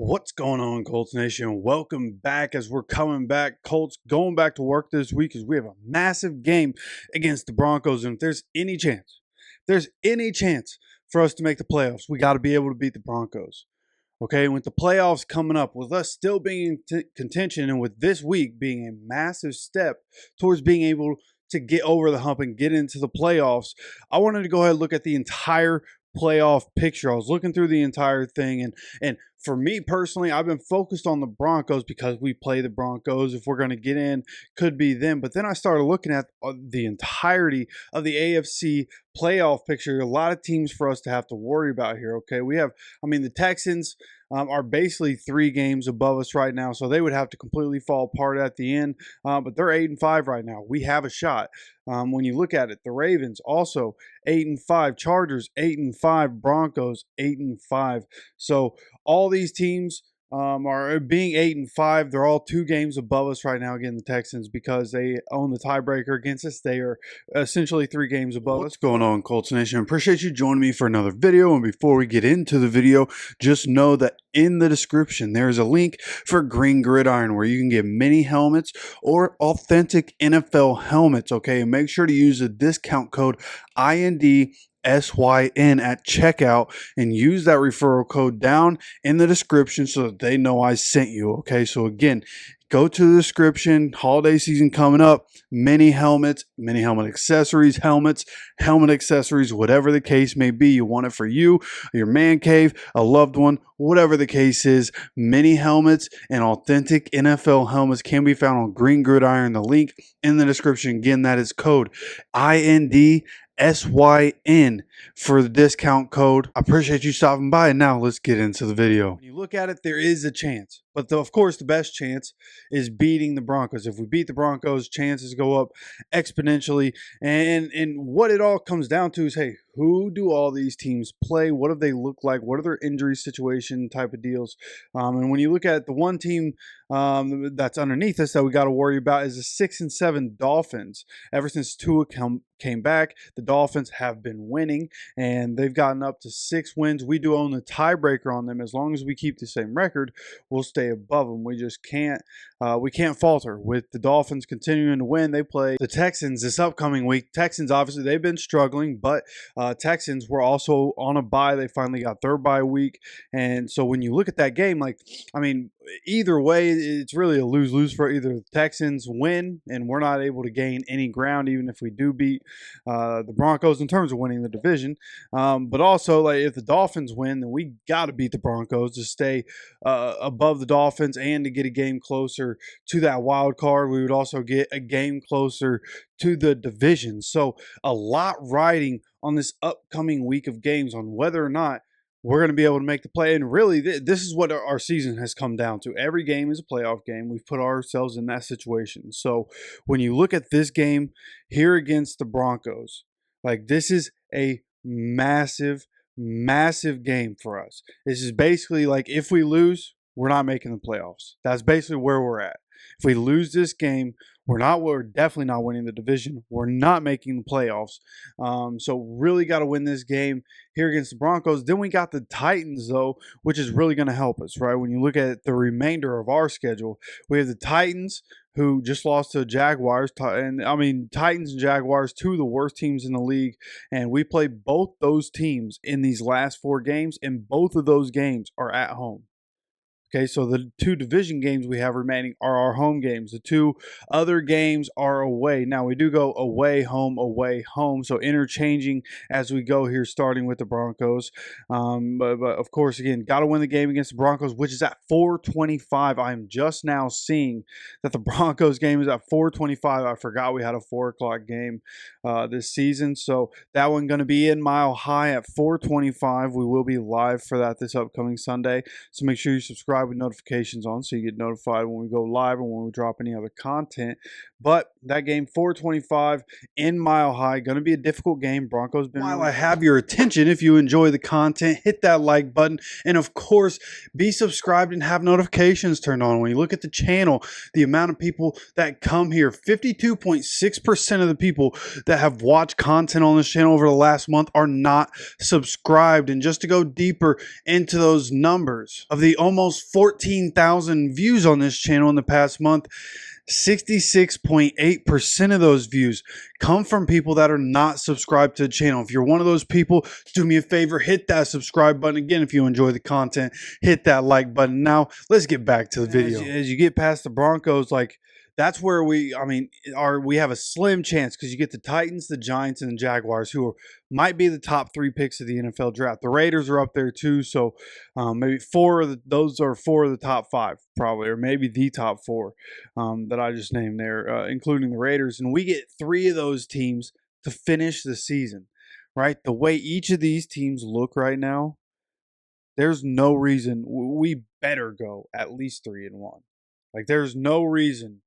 What's going on, Colts Nation? Welcome back as we're coming back. Colts going back to work this week as we have a massive game against the Broncos. And if there's any chance for us to make the playoffs, we got to be able to beat the Broncos. Okay, and with the playoffs coming up, with us still being in contention, and with this week being a massive step towards being able to get over the hump and get into the playoffs, I wanted to go ahead and look at the entire playoff picture. I was looking through the entire thing, and for me personally, I've been focused on the Broncos because we play the Broncos. If we're going to get in, could be them. But then I started looking at the entirety of the AFC playoff picture. A lot of teams for us to have to worry about here. Okay, we have, the Texans are basically 3 games above us right now, so they would have to completely fall apart at the end. But they're 8-5 right now. We have a shot. When you look at it, the Ravens also 8-5, Chargers 8-5, Broncos 8-5. So all these teams are being 8-5. They're all 2 games above us right now. Again, the Texans, because they own the tiebreaker against us, they are essentially 3 games above us. What's going on, Colts Nation? Appreciate you joining me for another video. And before we get into the video, just know that in the description there is a link for Green Gridiron where you can get mini helmets or authentic NFL helmets. Okay, and make sure to use the discount code INDSYN at checkout and use that referral code down in the description so that they know I sent you. Okay, so again, go to the description. Holiday season coming up. Mini helmets, mini helmet accessories, helmet accessories, whatever the case may be. You want it for you, your man cave, a loved one, whatever the case is. Mini helmets and authentic NFL helmets can be found on Green Gridiron. The link in the description. Again, that is code INDSYN for the discount code. I appreciate you stopping by, and now let's get into the video. When you look at it, there is a chance, but of course the best chance is beating the Broncos. If we beat the Broncos, chances go up exponentially. And what it all comes down to is, hey, who do all these teams play? What do they look like? What are their injury situation type of deals? And when you look at the one team that's underneath us that we got to worry about is the 6-7 Dolphins. Ever since Tua came back, the Dolphins have been winning, and they've gotten up to 6 wins. We do own the tiebreaker on them. As long as we keep the same record, we'll stay above them. We just can't falter with the Dolphins continuing to win. They play the Texans this upcoming week. Texans, obviously, they've been struggling, but Texans were also on a bye. They finally got their bye week, and so when you look at that game, either way, it's really a lose-lose for either the Texans win and we're not able to gain any ground, even if we do beat the Broncos in terms of winning the division. But also, if the Dolphins win, then we got to beat the Broncos to stay above the Dolphins and to get a game closer to that wild card. We would also get a game closer to the division. So a lot riding on this upcoming week of games on whether or not we're going to be able to make the play. And really, this is what our season has come down to. Every game is a playoff game. We've put ourselves in that situation. So when you look at this game here against the Broncos, this is a massive, massive game for us. This is basically if we lose, we're not making the playoffs. That's basically where we're at. If we lose this game, we're definitely not winning the division. We're not making the playoffs. So really got to win this game here against the Broncos. Then we got the Titans, though, which is really going to help us, right? When you look at the remainder of our schedule, we have the Titans, who just lost to the Jaguars. Titans and Jaguars, 2 of the worst teams in the league. And we play both those teams in these last 4 games, and both of those games are at home. Okay, so the 2 division games we have remaining are our home games. The 2 other games are away. Now, we do go away, home, so interchanging as we go here, starting with the Broncos. But of course, again, got to win the game against the Broncos, which is at 4:25. I'm just now seeing that the Broncos game is at 4:25. I forgot we had a 4 o'clock game this season, so that one going to be in Mile High at 4:25. We will be live for that this upcoming Sunday, so make sure you subscribe with notifications on so you get notified when we go live and when we drop any other content. But That game, 425 in Mile High. Going to be a difficult game. Broncos been. While I have your attention, if you enjoy the content, hit that like button. And of course, be subscribed and have notifications turned on. When you look at the channel, the amount of people that come here, 52.6% of the people that have watched content on this channel over the last month are not subscribed. And just to go deeper into those numbers, of the almost 14,000 views on this channel in the past month, 66.8% of those views come from people that are not subscribed to the channel. If you're one of those people, do me a favor, hit that subscribe button. Again, if you enjoy the content, hit that like button. Now, let's get back to the video. As you get past the Broncos, like, that's where we have a slim chance, because you get the Titans, the Giants, and the Jaguars, who might be the top 3 picks of the NFL draft. The Raiders are up there too, so maybe those are 4 of the top 5, probably, or maybe the top 4 that I just named there, including the Raiders. And we get 3 of those teams to finish the season, right? The way each of these teams look right now, there's no reason we better go at least 3-1. Like, there's no reason.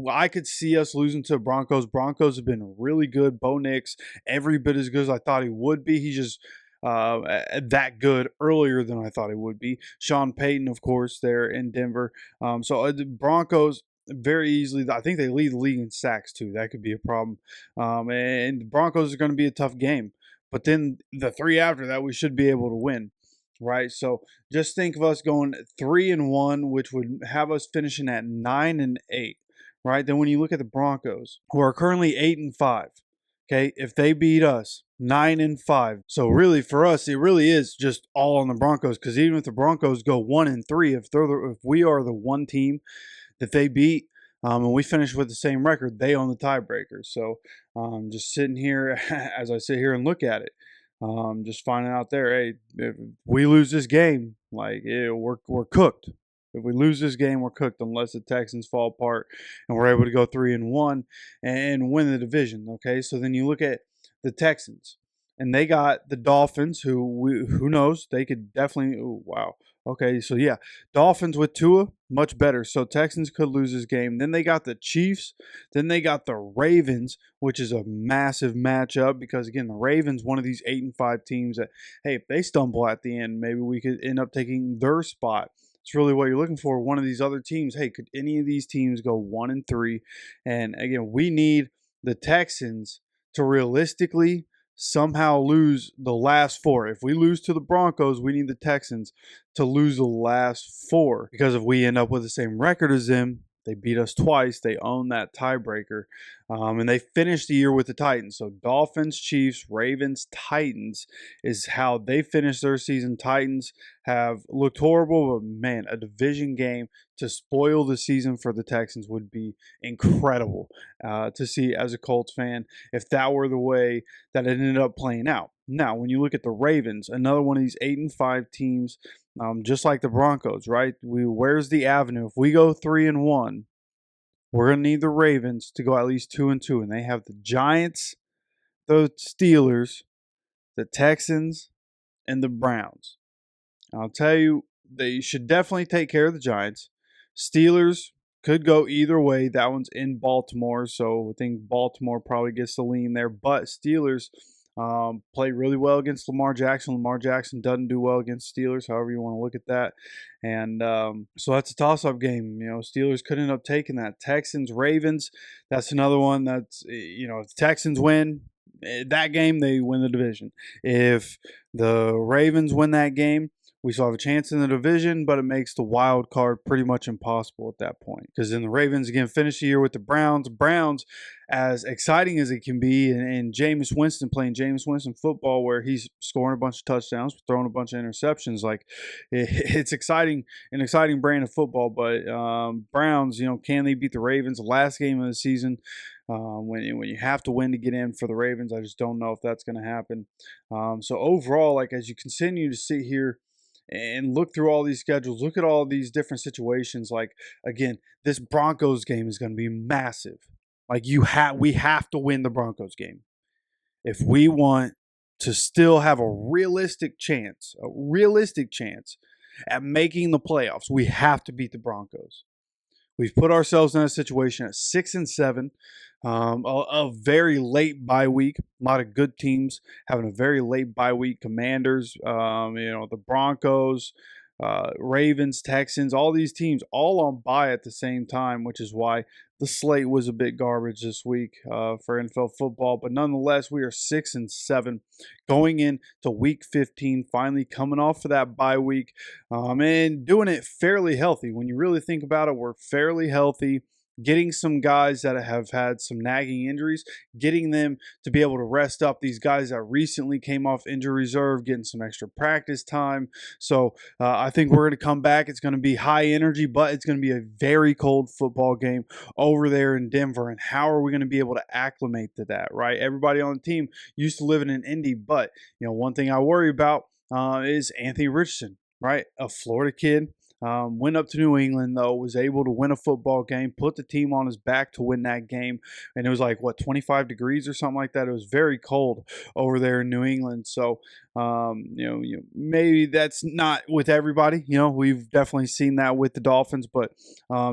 I could see us losing to the Broncos. Broncos have been really good. Bo Nix, every bit as good as I thought he would be. He's just that good earlier than I thought he would be. Sean Payton, of course, there in Denver. The Broncos very easily, I think they lead the league in sacks too. That could be a problem. And the Broncos are going to be a tough game. But then the 3 after that, we should be able to win. Right, so just think of us going 3-1, which would have us finishing at 9-8. Right, then when you look at the Broncos, who are currently 8-5, okay, if they beat us, 9-5. So really, for us, it really is just all on the Broncos. Because even if the Broncos go 1-3, if we are the one team that they beat, and we finish with the same record, they own the tiebreaker. So just sitting here as I sit here and look at it. Just finding out there, hey, if we lose this game, like, we're cooked. If we lose this game, we're cooked, unless the Texans fall apart and we're able to go 3-1 and win the division. Okay, so then you look at the Texans, and they got the Dolphins, who knows, they could definitely. Ooh, wow. Okay, so yeah, Dolphins with Tua, much better. So Texans could lose this game. Then they got the Chiefs. Then they got the Ravens, which is a massive matchup, because, again, the Ravens, one of these 8-5 teams that, hey, if they stumble at the end, maybe we could end up taking their spot. It's really what you're looking for. One of these other teams, hey, could any of these teams go 1-3? And, again, we need the Texans to realistically somehow lose the last 4. If we lose to the Broncos, we need the Texans to lose the last 4, because if we end up with the same record as them, they beat us twice, they own that tiebreaker, and they finished the year with the Titans. So Dolphins, Chiefs, Ravens, Titans is how they finished their season. Titans have looked horrible, but man, a division game to spoil the season for the Texans would be incredible to see as a Colts fan, if that were the way that it ended up playing out. Now, when you look at the Ravens, another one of these 8-5 teams, just like the Broncos, right? Where's the avenue? If we go 3-1, we're going to need the Ravens to go at least 2-2. And they have the Giants, the Steelers, the Texans, and the Browns. I'll tell you, they should definitely take care of the Giants. Steelers could go either way. That one's in Baltimore, so I think Baltimore probably gets the lean there. But Steelers play really well against Lamar Jackson. Lamar Jackson doesn't do well against Steelers, however you want to look at that. And so that's a toss-up game. You know, Steelers could end up taking that. Texans, Ravens, that's another one that's, you know, if the Texans win that game, they win the division. If the Ravens win that game, we still have a chance in the division, but it makes the wild card pretty much impossible at that point. Because then the Ravens, again, finish the year with the Browns. Browns, as exciting as it can be, and Jameis Winston playing Jameis Winston football, where he's scoring a bunch of touchdowns, throwing a bunch of interceptions. Like, it's exciting, an exciting brand of football. But Browns, you know, can they beat the Ravens? The last game of the season, when you have to win to get in for the Ravens, I just don't know if that's going to happen. So overall, like, as you continue to sit here and look through all these schedules, look at all these different situations. Like, again, this Broncos game is going to be massive. Like, we have to win the Broncos game if we want to still have a realistic chance at making the playoffs. We have to beat the Broncos. We've put ourselves in a situation at 6-7. A very late bye week. A lot of good teams having a very late bye week. Commanders, the Broncos, Ravens, Texans, all these teams all on bye at the same time, which is why the slate was a bit garbage this week for NFL football. But nonetheless, we are 6-7 going into week 15, finally coming off of that bye week and doing it fairly healthy. When you really think about it, we're fairly healthy. Getting some guys that have had some nagging injuries, getting them to be able to rest up these guys that recently came off injury reserve, getting some extra practice time. So I think we're going to come back. It's going to be high energy, but it's going to be a very cold football game over there in Denver. And how are we going to be able to acclimate to that, right? Everybody on the team used to living in Indy, but one thing I worry about is Anthony Richardson, right? A Florida kid. Went up to New England, though, was able to win a football game, put the team on his back to win that game. And it was like, 25 degrees or something like that. It was very cold over there in New England. So, maybe that's not with everybody. We've definitely seen that with the Dolphins. But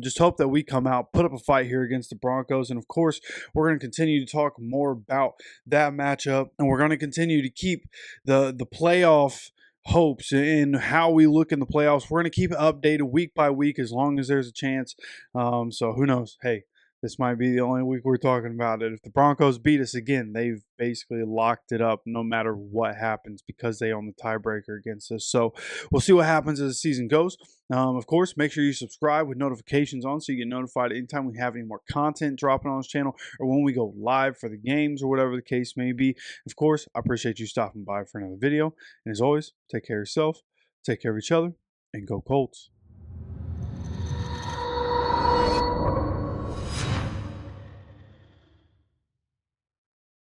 just hope that we come out, put up a fight here against the Broncos. And, of course, we're going to continue to talk more about that matchup. And we're going to continue to keep the playoff hopes and how we look in the playoffs. We're going to keep it updated week by week as long as there's a chance. So who knows? Hey, this might be the only week we're talking about it. If the Broncos beat us again, they've basically locked it up no matter what happens because they own the tiebreaker against us. So we'll see what happens as the season goes. Of course, make sure you subscribe with notifications on so you get notified anytime we have any more content dropping on this channel or when we go live for the games or whatever the case may be. Of course, I appreciate you stopping by for another video. And as always, take care of yourself, take care of each other, and go Colts.